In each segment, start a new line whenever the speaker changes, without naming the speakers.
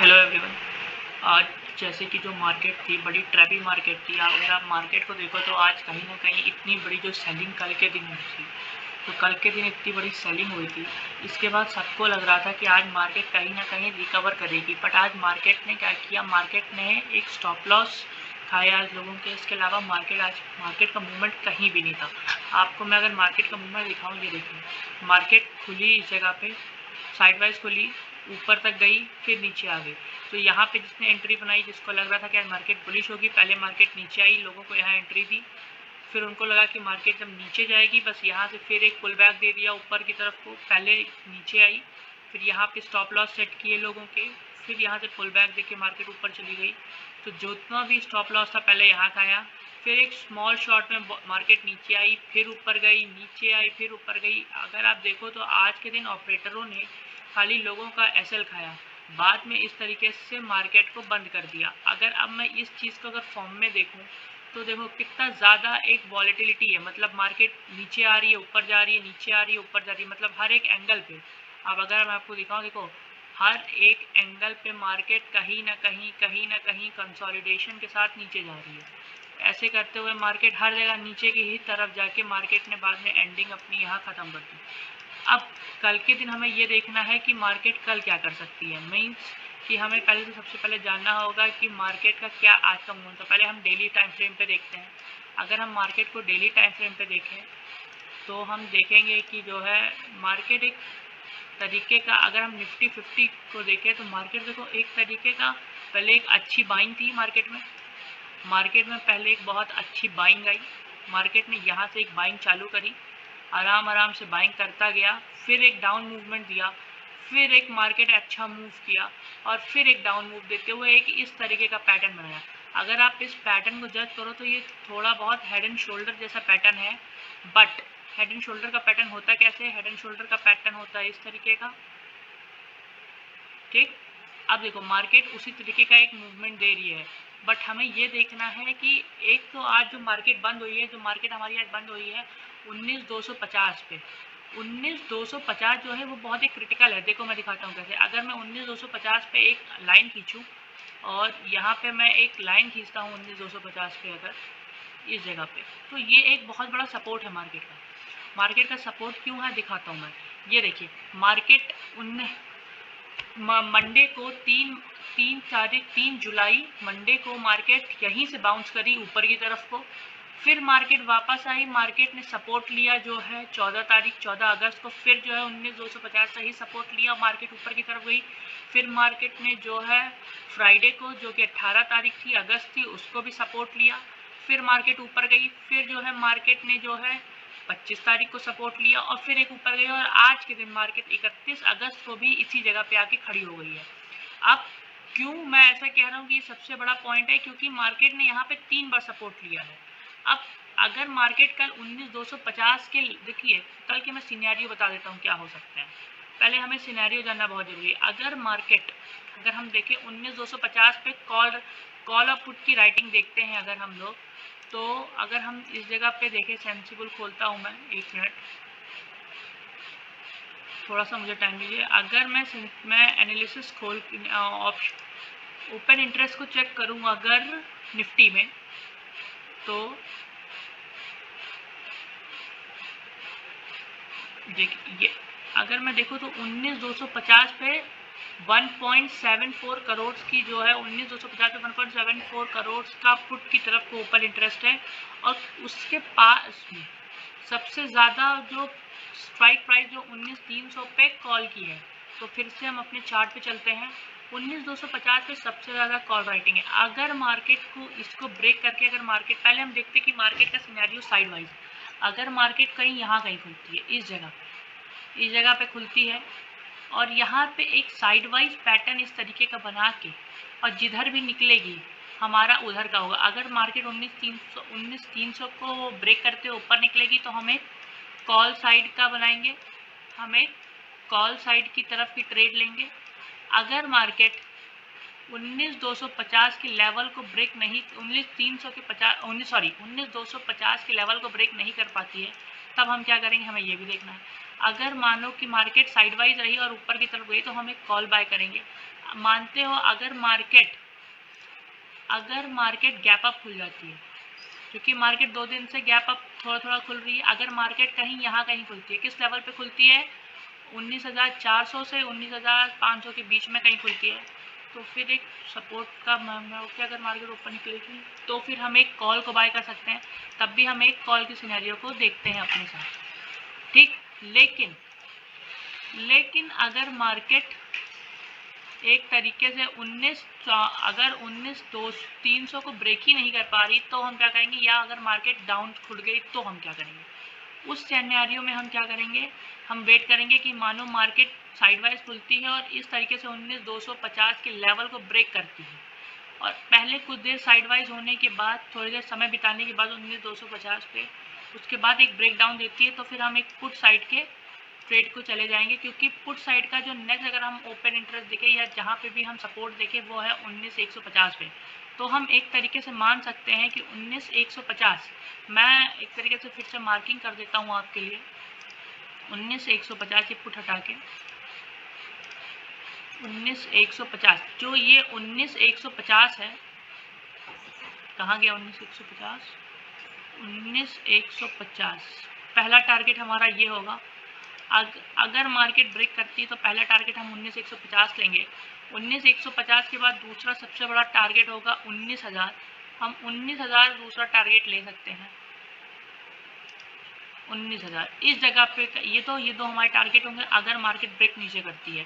Hello everyone. आज जैसे कि जो मार्केट थी बड़ी ट्रैपी मार्केट थी। अगर आप मार्केट को देखो तो आज कहीं ना कहीं इतनी बड़ी जो सेलिंग कल के दिन हुई थी, तो कल के दिन इतनी बड़ी सेलिंग हुई थी। इसके बाद सबको लग रहा था कि आज मार्केट कहीं ना कहीं रिकवर करेगी, बट आज मार्केट ने क्या किया, मार्केट ने एक स्टॉप लॉस खाए आज लोगों के। इसके अलावा मार्केट का मूवमेंट कहीं भी नहीं था। आपको मैं अगर मार्केट का मूवमेंट दिखाऊँ, ये देखिए, मार्केट खुली इस जगह पे, साइडवाइज खुली, ऊपर तक गई, फिर नीचे आ गई। तो यहाँ पे जिसने एंट्री बनाई, जिसको लग रहा था कि आज मार्केट बुलिश होगी, पहले मार्केट नीचे आई, लोगों को यहाँ एंट्री दी, फिर उनको लगा कि मार्केट जब नीचे जाएगी बस यहाँ से फिर एक पुल बैक दे दिया ऊपर की तरफ को, पहले नीचे आई, फिर यहाँ पे स्टॉप लॉस सेट किए लोगों के, फिर यहाँ से पुल बैक देके मार्केट ऊपर चली गई। तो जितना भी स्टॉप लॉस था पहले यहाँ का आया, फिर एक स्मॉल शॉट में मार्केट नीचे आई, फिर ऊपर गई, नीचे आई, फिर ऊपर गई। अगर आप देखो तो आज के दिन ऑपरेटरों ने खाली लोगों का एसएल खाया, बाद में इस तरीके से मार्केट को बंद कर दिया। अगर अब मैं इस चीज़ को अगर फॉर्म में देखूं तो देखो कितना ज़्यादा एक वॉलेटिलिटी है, मतलब मार्केट नीचे आ रही है, ऊपर जा रही है, नीचे आ रही है, ऊपर जा रही है, मतलब हर एक एंगल पे। अब अगर मैं आपको दिखाऊं, देखो हर एक एंगल पे मार्केट कहीं ना कहीं कंसोलिडेशन के साथ नीचे जा रही है। ऐसे करते हुए मार्केट हर जगह नीचे की ही तरफ जाके मार्केट ने बाद में एंडिंग अपनी यहाँ ख़त्म कर दी। अब कल के दिन हमें ये देखना है कि मार्केट कल क्या कर सकती है। मीन्स कि हमें पहले तो सबसे पहले जानना होगा कि मार्केट का क्या आज का मूवमेंट है। पहले हम डेली टाइम फ्रेम पे देखते हैं। अगर हम मार्केट को डेली टाइम फ्रेम पे देखें तो हम देखेंगे कि जो है मार्केट एक तरीके का, अगर हम निफ्टी 50 को देखें तो मार्केट देखो एक तरीके का पहले एक अच्छी बाइंग थी मार्केट में पहले एक बहुत अच्छी बाइंग आई। मार्केट ने यहाँ से एक बाइंग चालू करी, आराम से बाइंग करता गया, फिर एक डाउन मूवमेंट दिया, फिर एक मार्केट अच्छा मूव किया, और फिर एक डाउन मूव देते हुए एक इस तरीके का पैटर्न बनाया। अगर आप इस पैटर्न को जज करो तो ये थोड़ा बहुत हेड एंड शोल्डर जैसा पैटर्न है, बट हेड एंड शोल्डर का पैटर्न होता कैसे है? हेड एंड शोल्डर का पैटर्न होता है इस तरीके का, ठीक। अब देखो मार्केट उसी तरीके का एक मूवमेंट दे रही है, बट हमें ये देखना है कि एक तो आज जो मार्केट बंद हुई है, जो मार्केट हमारी आज बंद हुई है 19,250 पे। 19,250 जो है वो बहुत ही क्रिटिकल है। देखो मैं दिखाता हूँ कैसे। अगर मैं 19,250 पे एक लाइन खींचूँ, और यहाँ पे मैं एक लाइन खींचता हूँ 19,250 पे, अगर इस जगह पे, तो ये एक बहुत बड़ा सपोर्ट है मार्केट का सपोर्ट क्यों है दिखाता हूँ मैं। ये देखिए मार्केट मंडे को 3 जुलाई मंडे को मार्केट यहीं से बाउंस करी ऊपर की तरफ को, फिर मार्केट वापस आई, मार्केट ने सपोर्ट लिया जो है 14 अगस्त को, फिर जो है 19,250 से ही सपोर्ट लिया, मार्केट ऊपर की तरफ गई। फिर मार्केट ने जो है फ्राइडे को, जो कि 18 तारीख थी अगस्त थी, उसको भी सपोर्ट लिया, फिर मार्केट ऊपर गई। फिर जो है मार्केट ने जो है 25 तारीख को सपोर्ट लिया, और फिर एक ऊपर गई, और आज के दिन मार्केट 31 अगस्त को भी इसी जगह पे आके खड़ी हो गई है। अब क्यों मैं ऐसा कह रहा हूँ कि ये सबसे बड़ा पॉइंट है, क्योंकि मार्केट ने यहाँ पे 3 बार सपोर्ट लिया है। अब अगर मार्केट कल 19,250 के, देखिए कल के मैं सिनेरियो बता देता हूँ क्या हो सकते हैं। पहले हमें सिनेरियो जानना बहुत जरूरी है। अगर हम देखें 19,250 पे कॉल और पुट की राइटिंग देखते हैं अगर हम लोग, तो अगर हम इस जगह पे देखें, सेंसिबल खोलता हूँ मैं, 1 मिनट, थोड़ा सा मुझे टाइम दीजिए। अगर मैं एनालिसिस खोल ओपन इंटरेस्ट को चेक करूँ अगर निफ्टी में, तो देखिए अगर मैं देखूँ तो 19,250 पे 1.74 करोड़ की जो है 19,250 पे 1.74 करोड़ का पुट की तरफ को ओपन इंटरेस्ट है, और उसके पास में सबसे ज़्यादा जो स्ट्राइक प्राइस जो 19,300 पे कॉल की है। तो फिर से हम अपने चार्ट पे चलते हैं। 19,250 पे सबसे ज़्यादा कॉल राइटिंग है। अगर मार्केट को इसको ब्रेक करके, अगर मार्केट, पहले हम देखते हैं कि मार्केट का सिनेरियो साइड वाइज, अगर मार्केट कहीं यहाँ कहीं खुलती है, इस जगह पे खुलती है, और यहाँ पे एक साइड वाइज पैटर्न इस तरीके का बना के, और जिधर भी निकलेगी हमारा उधर का होगा। अगर मार्केट 19,300 को ब्रेक करते हुए ऊपर निकलेगी तो हमें कॉल साइड का बनाएंगे, हमें कॉल साइड की तरफ की ट्रेड लेंगे। अगर मार्केट 19,250 के लेवल को ब्रेक नहीं, 19,250 के लेवल को ब्रेक नहीं कर पाती है, तब हम क्या करेंगे, हमें ये भी देखना है। अगर मानो कि मार्केट साइडवाइज रही और ऊपर की तरफ गई तो हम एक कॉल बाय करेंगे। मानते हो अगर मार्केट गैप अप खुल जाती है, क्योंकि मार्केट 2 दिन से गैप अप थोड़ा थोड़ा खुल रही है, अगर मार्केट कहीं यहाँ कहीं खुलती है, किस लेवल पे खुलती है, 19,400 से 19,500 के बीच में कहीं खुलती है, तो फिर एक सपोर्ट का कि अगर मार्केट ऊपर निकलेगी तो फिर हम एक कॉल को बाय कर सकते हैं। तब भी हम एक कॉल की सिनेरियो को देखते हैं अपने साथ, ठीक। लेकिन अगर मार्केट एक तरीके से 19,300 को ब्रेक ही नहीं कर पा रही तो हम क्या करेंगे, या अगर मार्केट डाउन खुल गई तो हम क्या करेंगे। उस सिनेरियो में हम क्या करेंगे, हम वेट करेंगे कि मानो मार्केट साइडवाइज खुलती है और इस तरीके से 19,250 के लेवल को ब्रेक करती है, और पहले कुछ देर साइडवाइज होने के बाद, थोड़ी देर समय बिताने के बाद 19,250 पे उसके बाद एक ब्रेकडाउन देती है, तो फिर हम एक पुट साइड के ट्रेड को चले जाएंगे, क्योंकि पुट साइड का जो नेक्स्ट अगर हम ओपन इंटरेस्ट देखें या जहाँ पे भी हम सपोर्ट देखें वो है 19,150 पे। तो हम एक तरीके से मान सकते हैं कि 19,150, मैं एक तरीके से फिर से मार्किंग कर देता हूँ आपके लिए, 19,150 की पुट हटा के 19,150, जो ये 19,150 है, कहाँ गया 19,150, 19,150 पहला टारगेट हमारा ये होगा। अगर मार्केट ब्रेक करती है तो पहला टारगेट हम 19,150 लेंगे। 19,150 के बाद दूसरा सबसे बड़ा टारगेट होगा 19,000, हम 19,000 दूसरा टारगेट ले सकते हैं। 19,000 इस जगह पे, ये दो हमारे टारगेट होंगे अगर मार्केट ब्रेक नीचे करती है।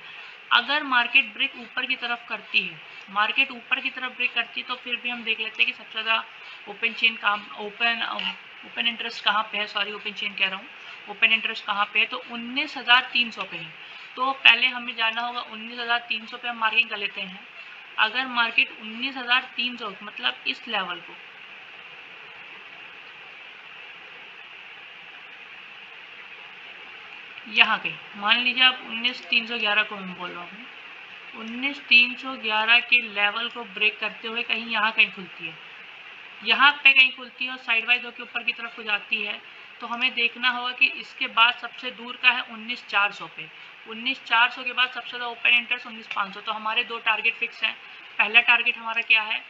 अगर मार्केट ब्रेक ऊपर की तरफ करती है, मार्केट ऊपर की तरफ ब्रेक करती है, तो फिर भी हम देख लेते हैं कि सबसे ज़्यादा ओपन इंटरेस्ट कहाँ पे है, सॉरी ओपन चेन कह रहा हूँ, ओपन इंटरेस्ट कहाँ पे है, तो 19,300 पे है। तो पहले हमें जाना होगा 19,300 पे हम मार्किंग कर लेते हैं। अगर मार्केट 19,300 मतलब इस लेवल को यहाँ कहीं, मान लीजिए आप 19,311 को मैं बोल रहा हूँ, 19,311 के लेवल को ब्रेक करते हुए कहीं यहाँ कहीं खुलती है, यहाँ पे कहीं खुलती है और साइडवाइज होकर ऊपर की तरफ को जाती है, तो हमें देखना होगा कि इसके बाद सबसे दूर का है 19,400 पे। 19,400 के बाद सबसे ज़्यादा ओपन इंटरेस्ट 19,500। तो हमारे दो टारगेट फिक्स हैं। पहला टारगेट हमारा क्या है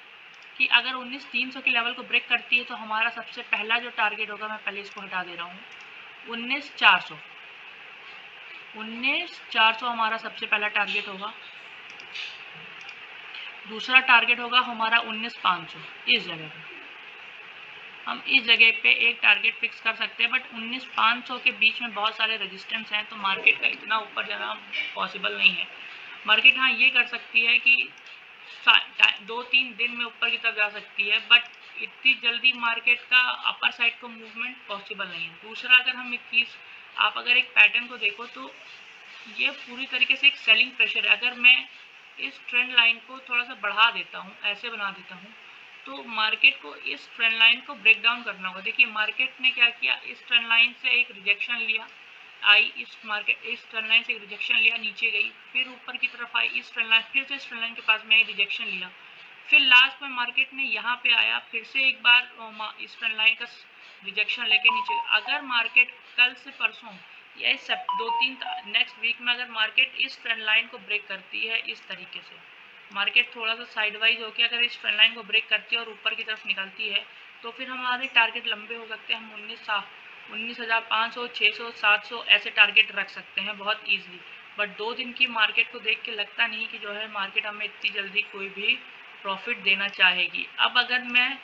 कि अगर 19,300 के लेवल को ब्रेक करती है तो हमारा सबसे पहला जो टारगेट होगा, मैं पहले इसको हटा दे रहा हूँ, 19,400। 19,400 हमारा सबसे पहला टारगेट होगा। दूसरा टारगेट होगा हमारा 19,500। इस जगह पे हम इस जगह पे एक टारगेट फिक्स कर सकते हैं, बट 19,500 के बीच में बहुत सारे रेजिस्टेंस हैं, तो मार्केट का इतना ऊपर जाना पॉसिबल नहीं है। मार्केट हाँ ये कर सकती है कि 2-3 दिन में ऊपर की तरफ जा सकती है, बट इतनी जल्दी मार्केट का अपर साइड को मूवमेंट पॉसिबल नहीं है। दूसरा, अगर हम एक चीज़, आप अगर एक पैटर्न को देखो तो ये पूरी तरीके से एक सेलिंग प्रेशर है। अगर मैं इस ट्रेंड लाइन को थोड़ा सा बढ़ा देता हूँ, ऐसे बना देता हूँ, तो मार्केट को इस ट्रेंड लाइन को ब्रेक डाउन करना होगा। देखिए मार्केट ने क्या किया, इस ट्रेंड लाइन से एक रिजेक्शन लिया, आई इस ट्रेंड लाइन से एक रिजेक्शन लिया, नीचे गई, फिर ऊपर की तरफ आई, इस ट्रेंड लाइन, फिर से इस ट्रेंड लाइन के पास में आई, रिजेक्शन लिया, फिर लास्ट में मार्केट ने यहाँ पे आया, फिर से एक बार इस ट्रेंड लाइन का रिजेक्शन लेके नीचे। अगर मार्केट कल से परसों या इस 2-3 नेक्स्ट वीक में अगर मार्केट इस ट्रेंड लाइन को ब्रेक करती है, इस तरीके से मार्केट थोड़ा सा साइडवाइज होकर अगर इस ट्रेंड लाइन को ब्रेक करती है और ऊपर की तरफ निकलती है, तो फिर हमारे टारगेट लंबे हो सकते हैं। हम 19,500, 600, 700 ऐसे टारगेट रख सकते हैं बहुत ईजिली। बट 2 दिन की मार्केट को देख के लगता नहीं कि जो है मार्केट हमें इतनी जल्दी कोई भी प्रॉफिट देना चाहेगी। अब अगर मैं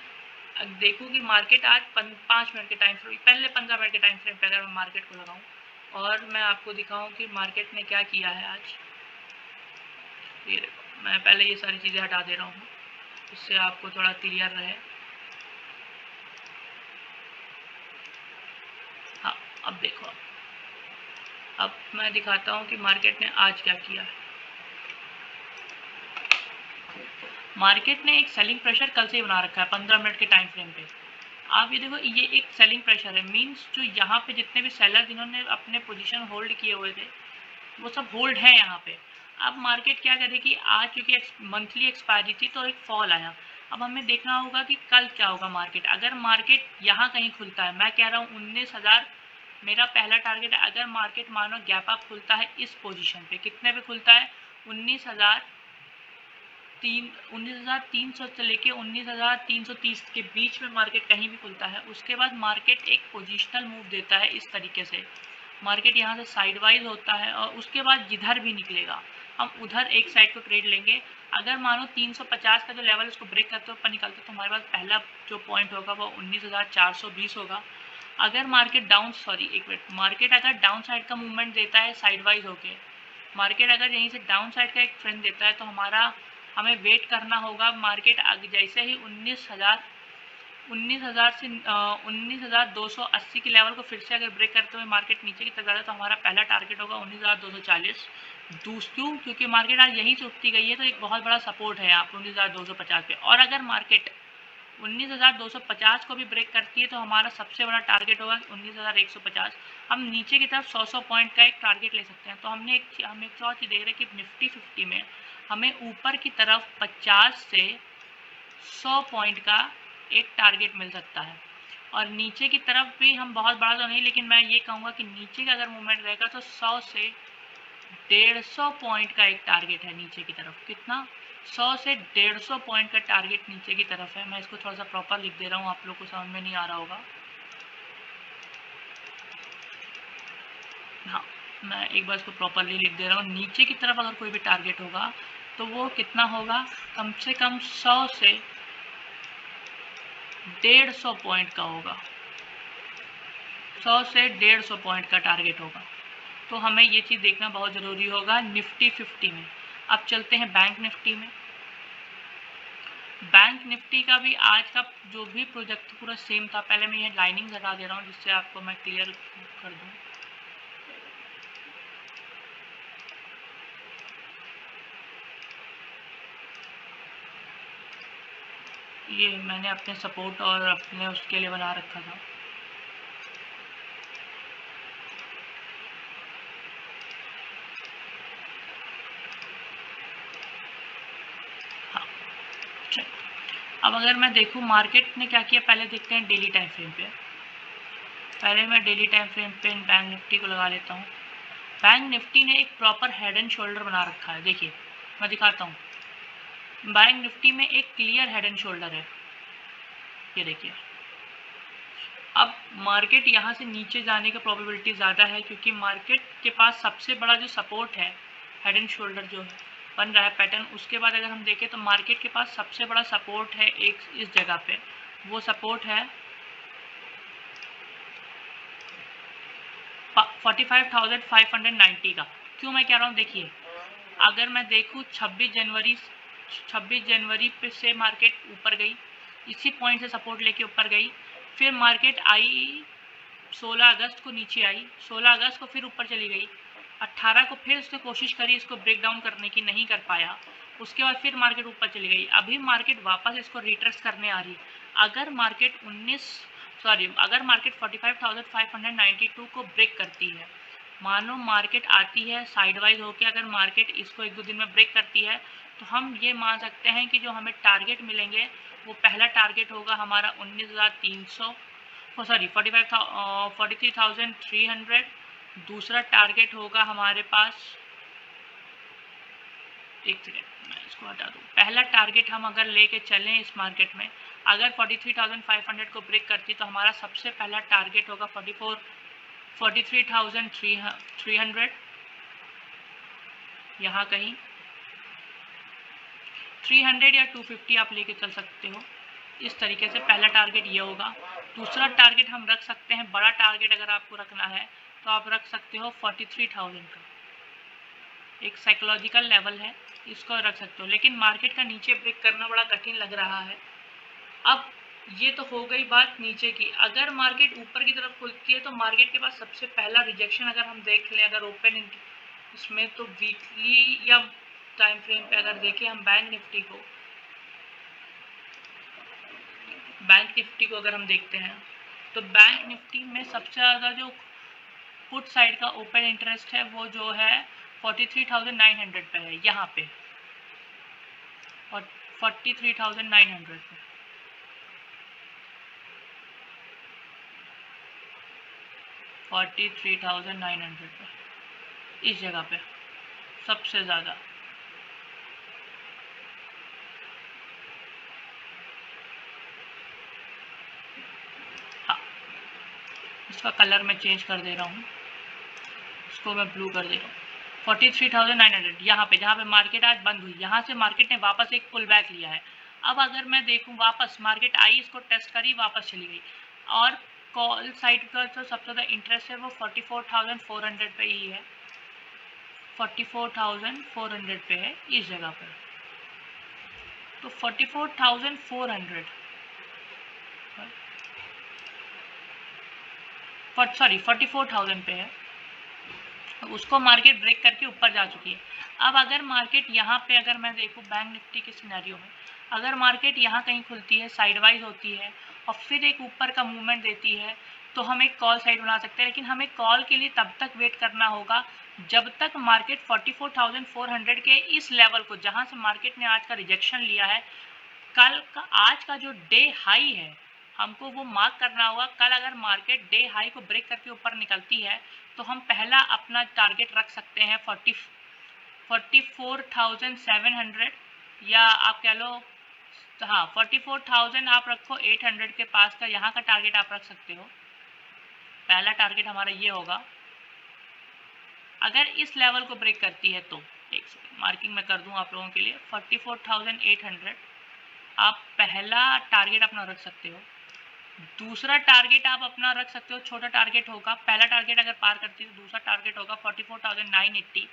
देखूँ कि मार्केट आज 5 मिनट के टाइम फ्रेम, पहले 15 मिनट के टाइम फ्रेम पर अगर मैं मार्केट को लगाऊँ और मैं आपको दिखाऊँ कि मार्केट ने क्या किया है आज, ये देखो, मैं पहले ये सारी चीज़ें हटा दे रहा हूँ, इससे आपको थोड़ा क्लियर रहे। हाँ, अब देखो, अब मैं दिखाता हूँ कि मार्केट ने आज क्या किया है। मार्केट ने एक सेलिंग प्रेशर कल से ही बना रखा है 15 मिनट के टाइम फ्रेम पे। आप ये देखो, ये एक सेलिंग प्रेशर है, मीन्स जो यहाँ पे जितने भी सेलर जिन्होंने अपने पोजीशन होल्ड किए हुए थे वो सब होल्ड है यहाँ पे। अब मार्केट क्या करेगी, आज क्योंकि मंथली एक्सपायरी थी तो एक फॉल आया। अब हमें देखना होगा कि कल क्या होगा मार्केट। अगर मार्केट यहाँ कहीं खुलता है, मैं कह रहा हूँ मेरा पहला टारगेट है, अगर मार्केट मानो गैप अप खुलता है इस पोजीशन पे, कितने पे खुलता है, 19,300 से लेके 19,330 के बीच में मार्केट कहीं भी खुलता है, उसके बाद मार्केट एक पोजिशनल मूव देता है इस तरीके से, मार्केट यहाँ से साइडवाइज होता है और उसके बाद जिधर भी निकलेगा हम उधर एक साइड को ट्रेड लेंगे। अगर मानो 350 का जो लेवल उसको ब्रेक करते हुए ऊपर निकलते तो हमारे पास पहला जो पॉइंट होगा वो 19,420 होगा। अगर मार्केट मार्केट अगर डाउन साइड का मूवमेंट देता है साइडवाइज होके, मार्केट अगर यहीं से डाउन साइड का एक ट्रेंड देता है तो हमें वेट करना होगा। मार्केट जैसे ही 19,000 से 19,280 के लेवल को फिर से अगर ब्रेक करते हुए मार्केट नीचे की तरफ जाता है तो हमारा पहला टारगेट होगा 19,240। क्यों? क्योंकि मार्केट आज यहीं से उठती गई है तो एक बहुत बड़ा सपोर्ट है यहाँ पर 19,250 पे। और अगर मार्केट 19,250 को भी ब्रेक करती है तो हमारा सबसे बड़ा टारगेट होगा 19,150। हम नीचे की तरफ 100 पॉइंट का एक टारगेट ले सकते हैं। तो हम एक और चीज़ देख रहे हैं कि निफ्टी 50 में हमें ऊपर की तरफ 50 से 100 पॉइंट का एक टारगेट मिल सकता है, और नीचे की तरफ भी हम बहुत बड़ा तो नहीं, लेकिन मैं ये कहूँगा कि नीचे का अगर मूवमेंट रहेगा तो 100 से 150 पॉइंट का एक टारगेट है नीचे की तरफ। कितना? 100 से 150 पॉइंट का टारगेट नीचे की तरफ है। मैं इसको थोड़ा सा प्रॉपर लिख दे रहा हूँ, आप लोग को समझ में नहीं आ रहा होगा। हाँ, मैं एक बार इसको प्रॉपरली लिख दे रहा हूँ। नीचे की तरफ अगर कोई भी टारगेट होगा तो वो कितना होगा, कम से कम 100 से 150 पॉइंट का होगा। 100 से 150 पॉइंट का टारगेट होगा। तो हमें ये चीज़ देखना बहुत ज़रूरी होगा निफ्टी 50 में। अब चलते हैं बैंक निफ्टी में। बैंक निफ्टी का भी आज का जो भी प्रोजेक्ट पूरा सेम था। पहले मैं ये लाइनिंग हटा दे रहा हूँ जिससे आपको मैं क्लियर कर दूँ। ये मैंने अपने सपोर्ट और अपने उसके लिए बना रखा था। हाँ, अब अगर मैं देखूँ मार्केट ने क्या किया, पहले देखते हैं डेली टाइम फ्रेम पे। पहले मैं डेली टाइम फ्रेम पे बैंक निफ्टी को लगा लेता हूँ। बैंक निफ्टी ने एक प्रॉपर हेड एंड शोल्डर बना रखा है। देखिए मैं दिखाता हूँ, बैंक निफ्टी में एक क्लियर हेड एंड शोल्डर है, ये देखिए। अब मार्केट यहाँ से नीचे जाने का प्रोबेबिलिटी ज़्यादा है क्योंकि मार्केट के पास सबसे बड़ा जो सपोर्ट है, हेड एंड शोल्डर जो है बन रहा है पैटर्न, उसके बाद अगर हम देखें तो मार्केट के पास सबसे बड़ा सपोर्ट है एक इस जगह पे, वो सपोर्ट है 45,590 का। क्यों मैं कह रहा हूँ, देखिए अगर मैं देखूँ 26 जनवरी पे से मार्केट ऊपर गई, इसी पॉइंट से सपोर्ट लेके ऊपर गई, फिर मार्केट आई 16 अगस्त को नीचे आई, 16 अगस्त को फिर ऊपर चली गई, 18 को फिर उसने कोशिश करी इसको ब्रेक डाउन करने की, नहीं कर पाया, उसके बाद फिर मार्केट ऊपर चली गई। अभी मार्केट वापस इसको रिट्रेस करने आ रही। अगर मार्केट 45,592 को ब्रेक करती है, मानो मार्केट आती है साइडवाइज होके, अगर मार्केट इसको 1-2 दिन में ब्रेक करती है तो हम ये मान सकते हैं कि जो हमें टारगेट मिलेंगे वो पहला टारगेट होगा हमारा 43,300। दूसरा टारगेट होगा हमारे पास, एक सेकेंड मैं इसको हटा दूँ। पहला टारगेट हम अगर लेके चलें इस मार्केट में, अगर 43,500 को ब्रेक करती तो हमारा सबसे पहला टारगेट होगा 43,300, यहाँ कहीं 300 या 250 आप लेके चल सकते हो। इस तरीके से पहला टारगेट ये होगा। दूसरा टारगेट हम रख सकते हैं, बड़ा टारगेट अगर आपको रखना है तो आप रख सकते हो 43,000 का, एक साइकोलॉजिकल लेवल है, इसको रख सकते हो। लेकिन मार्केट का नीचे ब्रेक करना बड़ा कठिन लग रहा है। अब ये तो हो गई बात नीचे की। अगर मार्केट ऊपर की तरफ खुलती है तो मार्केट के पास सबसे पहला रिजेक्शन अगर हम देख लें, अगर ओपन इसमें, तो वीकली या टाइम फ्रेम पे अगर देखें हम बैंक निफ्टी को अगर हम देखते हैं तो बैंक निफ्टी में सबसे ज़्यादा जो पुट साइड का ओपन इंटरेस्ट है वो जो है 43,900 पे है, यहाँ पे, और 43,900 पे। 43,900 पे, इस जगह पे सबसे ज़्यादा। हाँ, इसका कलर मैं चेंज कर दे रहा हूँ, इसको मैं ब्लू कर दे रहा हूँ। 43,900 यहाँ पे, जहाँ पे मार्केट आज बंद हुई, यहाँ से मार्केट ने वापस एक पुल बैक लिया है। अब अगर मैं देखूँ वापस मार्केट आई, इसको टेस्ट करी, वापस चली गई। और कॉल साइड का जो सबसे ज़्यादा इंटरेस्ट है वो 44,400 पे ही है, 44,400 पे है इस जगह पर। तो 44,400 सॉरी 44,000 पे है, उसको मार्केट ब्रेक करके ऊपर जा चुकी है। अब अगर मार्केट यहाँ पे, अगर मैं देखूँ बैंक निफ्टी के सिनेरियो में, अगर मार्केट यहाँ कहीं खुलती है, साइडवाइज होती है और फिर एक ऊपर का मूवमेंट देती है, तो हम एक कॉल साइड बना सकते हैं। लेकिन हमें कॉल के लिए तब तक वेट करना होगा जब तक मार्केट 44,400 के इस लेवल को, जहाँ से मार्केट ने आज का रिजेक्शन लिया है, कल का, आज का जो डे हाई है, हमको वो मार्क करना होगा। कल अगर मार्केट डे हाई को ब्रेक करके ऊपर निकलती है तो हम पहला अपना टारगेट रख सकते हैं 44,700, या आप कह लो, हाँ 44,000 आप रखो, 800 के पास का यहाँ का टारगेट आप रख सकते हो। पहला टारगेट हमारा ये होगा, अगर इस लेवल को ब्रेक करती है तो, एक सेकंड मार्किंग मैं कर दूँ आप लोगों के लिए, 44,800 आप पहला टारगेट अपना रख सकते हो। दूसरा टारगेट आप अपना रख सकते हो, छोटा टारगेट होगा, पहला टारगेट अगर पार करती है तो दूसरा टारगेट होगा 44,980।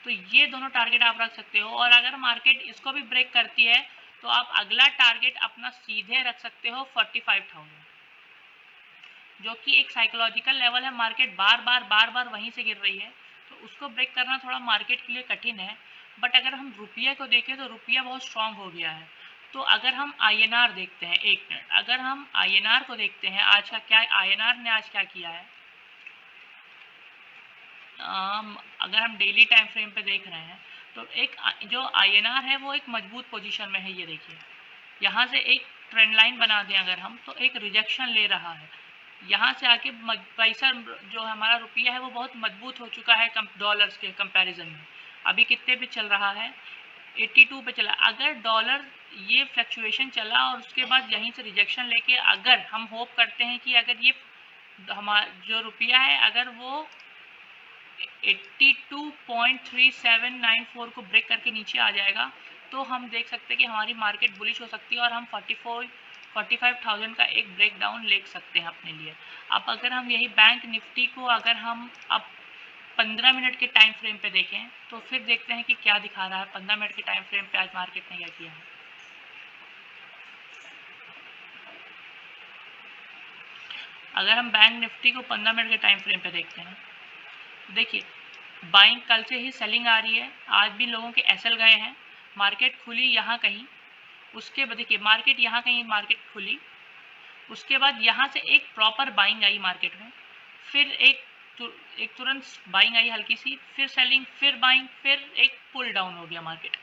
तो ये दोनों टारगेट आप रख सकते हो। और अगर मार्केट इसको भी ब्रेक करती है तो आप अगला टारगेट अपना सीधे रख सकते हो 45,000, जो कि एक साइकोलॉजिकल लेवल है। मार्केट बार बार वहीं से गिर रही है, तो उसको ब्रेक करना थोड़ा मार्केट के लिए कठिन है। बट अगर हम रुपये को देखें तो रुपया बहुत स्ट्रांग हो गया है। तो अगर हम INR देखते हैं, एक मिनट, अगर हम INR को देखते हैं, आज का क्या INR ने आज क्या किया है, अगर हम डेली टाइम फ्रेम पे देख रहे हैं तो एक जो INR है वो एक मजबूत पोजीशन में है। ये देखिए, यहाँ से एक ट्रेंड लाइन बना दें अगर हम, तो एक रिजेक्शन ले रहा है, यहाँ से आके पैसा जो हमारा रुपया है वो बहुत मजबूत हो चुका है डॉलर्स के कंपैरिजन में। अभी कितने पे चल रहा है, 82 पे चला। अगर डॉलर ये फ्लक्चुएशन चला और उसके बाद यहीं से रिजेक्शन लेके, अगर हम होप करते हैं कि अगर ये हमारा जो रुपया है अगर वो 82.3794 को ब्रेक करके नीचे आ जाएगा, तो हम देख सकते हैं कि हमारी मार्केट बुलिश हो सकती है और हम 45,000 का एक ब्रेक डाउन ले सकते हैं अपने लिए। अब अगर हम यही बैंक निफ्टी को अगर हम अब 15 मिनट के टाइम फ्रेम पे देखें तो फिर देखते हैं कि क्या दिखा रहा है 15 मिनट के टाइम फ्रेम पे आज मार्केट ने क्या किया है। अगर हम बैंक निफ्टी को 15 मिनट के टाइम फ्रेम पे देखते हैं, देखिए बाइंग कल से ही सेलिंग आ रही है, आज भी लोगों के एसएल गए हैं। मार्केट खुली यहाँ कहीं, उसके बाद देखिए मार्केट यहाँ कहीं मार्केट खुली, उसके बाद यहाँ से एक प्रॉपर बाइंग आई मार्केट में, फिर एक तुरंत बाइंग आई हल्की सी, फिर सेलिंग, फिर बाइंग, फिर एक पुल डाउन हो गया मार्केट।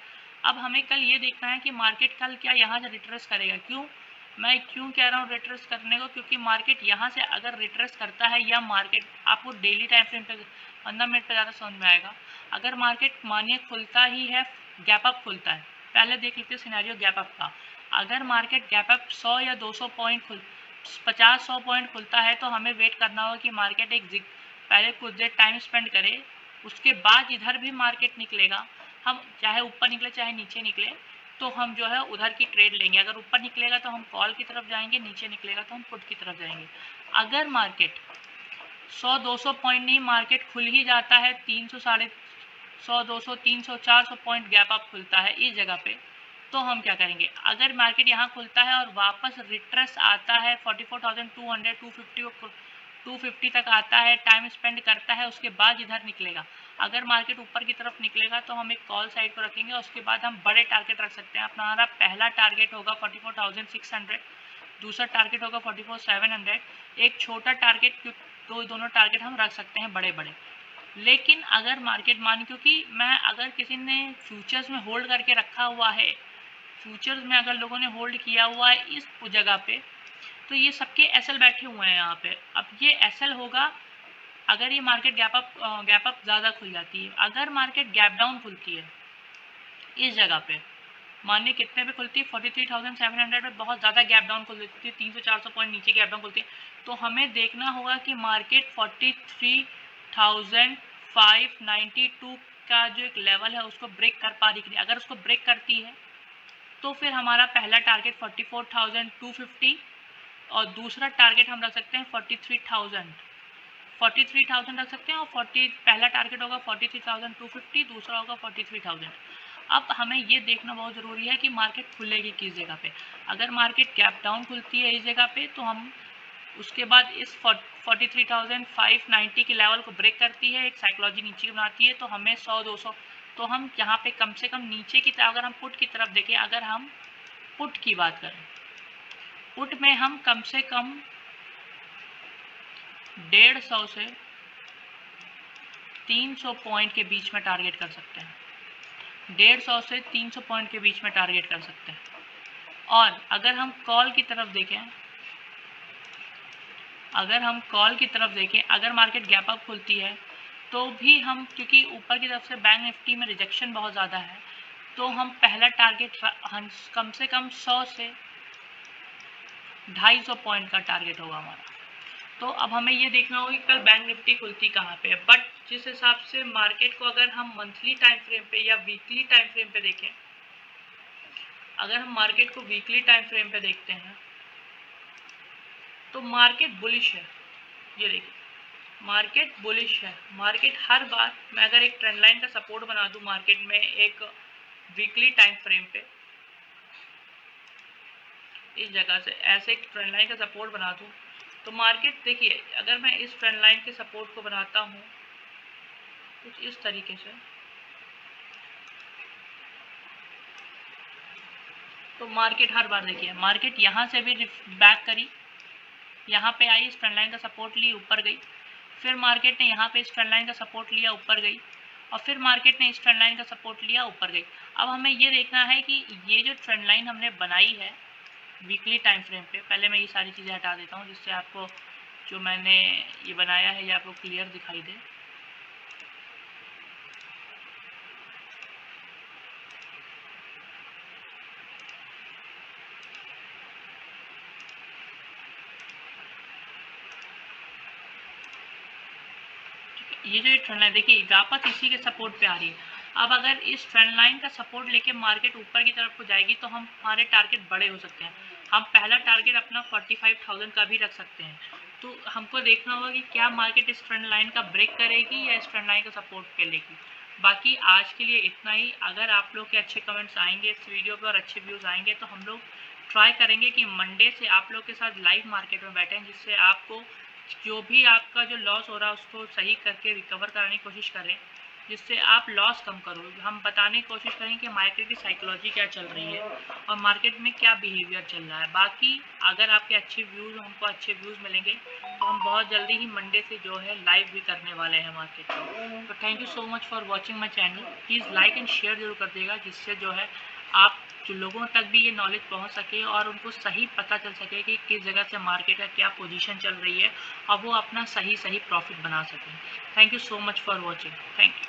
अब हमें कल ये देखना है कि मार्केट कल क्या यहाँ से रिट्रेस करेगा। मैं क्यों कह रहा हूँ रिट्रेस करने को, क्योंकि मार्केट यहाँ से अगर रिट्रेस करता है, या मार्केट आपको डेली टाइम फ्रेम पे 15 मिनट पर ज़्यादा समझ में आएगा। अगर मार्केट मानिए खुलता ही है, गैप अप खुलता है, पहले देख लेते हैं सिनेरियो गैप अप का। अगर मार्केट गैप अप 100 या 200 पॉइंट 50-100 पॉइंट खुलता है, तो हमें वेट करना होगा कि मार्केट पहले कुछ देर टाइम स्पेंड करे, उसके बाद इधर भी मार्केट निकलेगा। हम चाहे ऊपर निकले चाहे नीचे निकले, तो हम जो है उधर की ट्रेड लेंगे। अगर ऊपर निकलेगा तो हम कॉल की तरफ जाएंगे, नीचे निकलेगा तो हम पुट की तरफ जाएंगे। अगर मार्केट 100-200 पॉइंट नहीं, मार्केट खुल ही जाता है 300, 150, 200, 300, 400 पॉइंट गैप अप खुलता है इस जगह पे, तो हम क्या करेंगे। अगर मार्केट यहाँ खुलता है और वापस रिट्रेस आता है 44,200, 250 तक आता है, टाइम स्पेंड करता है, उसके बाद इधर निकलेगा। अगर मार्केट ऊपर की तरफ निकलेगा तो हम एक कॉल साइड को रखेंगे, उसके बाद हम बड़े टारगेट रख सकते हैं। हमारा पहला टारगेट होगा 44,600, दूसरा टारगेट होगा 44,700, एक छोटा टारगेट, तो दोनों टारगेट हम रख सकते हैं बड़े बड़े। लेकिन अगर मार्केट क्योंकि मैं अगर किसी ने फ्यूचर्स में होल्ड करके रखा हुआ है, फ्यूचर्स में अगर लोगों ने होल्ड किया हुआ है इस जगह पे, तो ये सबके एसएल बैठे हुए हैं यहाँ पे। अब ये एसएल होगा अगर ये मार्केट गैप अप ज़्यादा खुल जाती है, अगर मार्केट गैप डाउन खुलती है इस जगह पे, मानिए कितने पे खुलती है 43,700 पे, बहुत ज़्यादा गैप डाउन खुल देती है, 300-400 पॉइंट नीचे गैप डाउन खुलती है, तो हमें देखना होगा कि मार्केट 43,592 का जो एक लेवल है उसको ब्रेक कर पा रही कि नहीं। अगर उसको ब्रेक करती है तो फिर हमारा पहला टारगेट 44,250 और दूसरा टारगेट हम रख सकते हैं 43,000 रख सकते हैं, और पहला टारगेट होगा 43,250, दूसरा होगा 43,000। अब हमें ये देखना बहुत ज़रूरी है कि मार्केट खुलेगी किस जगह पे। अगर मार्केट गैप डाउन खुलती है इस जगह पे तो हम उसके बाद इस 43,590 के लेवल को ब्रेक करती है, एक साइकोलॉजी नीचे बनाती है, तो हमें 100-200, तो हम यहाँ पे कम से कम नीचे की तरफ, अगर हम पुट की तरफ देखें, अगर हम पुट की बात करें, पुट में हम कम से कम 150 से 300 पॉइंट के बीच में टारगेट कर सकते हैं, 150 से 300 पॉइंट के बीच में टारगेट कर सकते हैं। और अगर हम कॉल की तरफ देखें, अगर मार्केट गैप अप खुलती है तो भी हम, क्योंकि ऊपर की तरफ से बैंक निफ्टी में रिजेक्शन बहुत ज़्यादा है, तो हम पहला टारगेट कम से कम 100 से 250 पॉइंट का टारगेट होगा हमारा। तो अब हमें ये देखना होगा कि कल बैंक निफ्टी खुलती कहाँ पे है। बट जिस हिसाब से मार्केट को अगर हम मंथली टाइम फ्रेम पे या वीकली टाइम फ्रेम पे देखें, अगर हम मार्केट को वीकली टाइम फ्रेम पे देखते हैं तो मार्केट बुलिश है। ये देखिए, मार्केट बुलिश है। मार्केट हर बार, मैं अगर एक ट्रेंड लाइन का सपोर्ट बना दूं मार्केट में एक वीकली टाइम फ्रेम पे, इस जगह से ऐसे एक ट्रेंड लाइन का सपोर्ट बना दूं, तो मार्केट देखिए, अगर मैं इस ट्रेंड लाइन के सपोर्ट को बनाता हूं कुछ इस तरीके से, तो मार्केट हर बार देखिए, मार्केट यहाँ से भी बैक करी, यहाँ पे आई, इस ट्रेंड लाइन का सपोर्ट ली, ऊपर गई, फिर मार्केट ने यहाँ पे इस ट्रेंड लाइन का सपोर्ट लिया, ऊपर गई, और फिर मार्केट ने इस ट्रेंड लाइन का सपोर्ट लिया, ऊपर गई। अब हमें ये देखना है कि ये जो ट्रेंड लाइन हमने बनाई है वीकली टाइम फ्रेम पे, पहले मैं ये सारी चीज़ें हटा देता हूँ जिससे आपको जो मैंने ये बनाया है ये आपको क्लियर दिखाई दे। ये जो ट्रेंड लाइन देखिए वापस इसी के सपोर्ट पे आ रही है। अब अगर इस ट्रेंड लाइन का सपोर्ट लेके मार्केट ऊपर की तरफ को जाएगी तो हम हमारे टारगेट बड़े हो सकते हैं। हम पहला टारगेट अपना 45,000 का भी रख सकते हैं। तो हमको देखना होगा कि क्या मार्केट इस ट्रेंड लाइन का ब्रेक करेगी या इस ट्रेंड लाइन का सपोर्ट पे लेगी। बाकी आज के लिए इतना ही। अगर आप लोग के अच्छे कमेंट्स आएंगे इस वीडियो पे और अच्छे व्यूज़ आएंगे तो हम लोग ट्राई करेंगे कि मंडे से आप लोग के साथ लाइव मार्केट में बैठें, जिससे आपको जो भी आपका जो लॉस हो रहा है उसको सही करके रिकवर कराने की कोशिश करें, जिससे आप लॉस कम करो। हम बताने की कोशिश करें कि मार्केट की साइकोलॉजी क्या चल रही है और मार्केट में क्या बिहेवियर चल रहा है। बाकी अगर आपके अच्छे व्यूज़, हमको अच्छे व्यूज़ मिलेंगे तो हम बहुत जल्दी ही मंडे से जो है लाइव भी करने वाले हैं मार्केट को। तो thank you so much for watching my channel. Please like and share जरूर कर देगा, जिससे जो है आप जो लोगों तक भी ये नॉलेज पहुंच सके और उनको सही पता चल सके कि किस जगह से मार्केट का क्या पोजीशन चल रही है और वो अपना सही प्रॉफिट बना सकें। Thank you so much for watching. Thank you.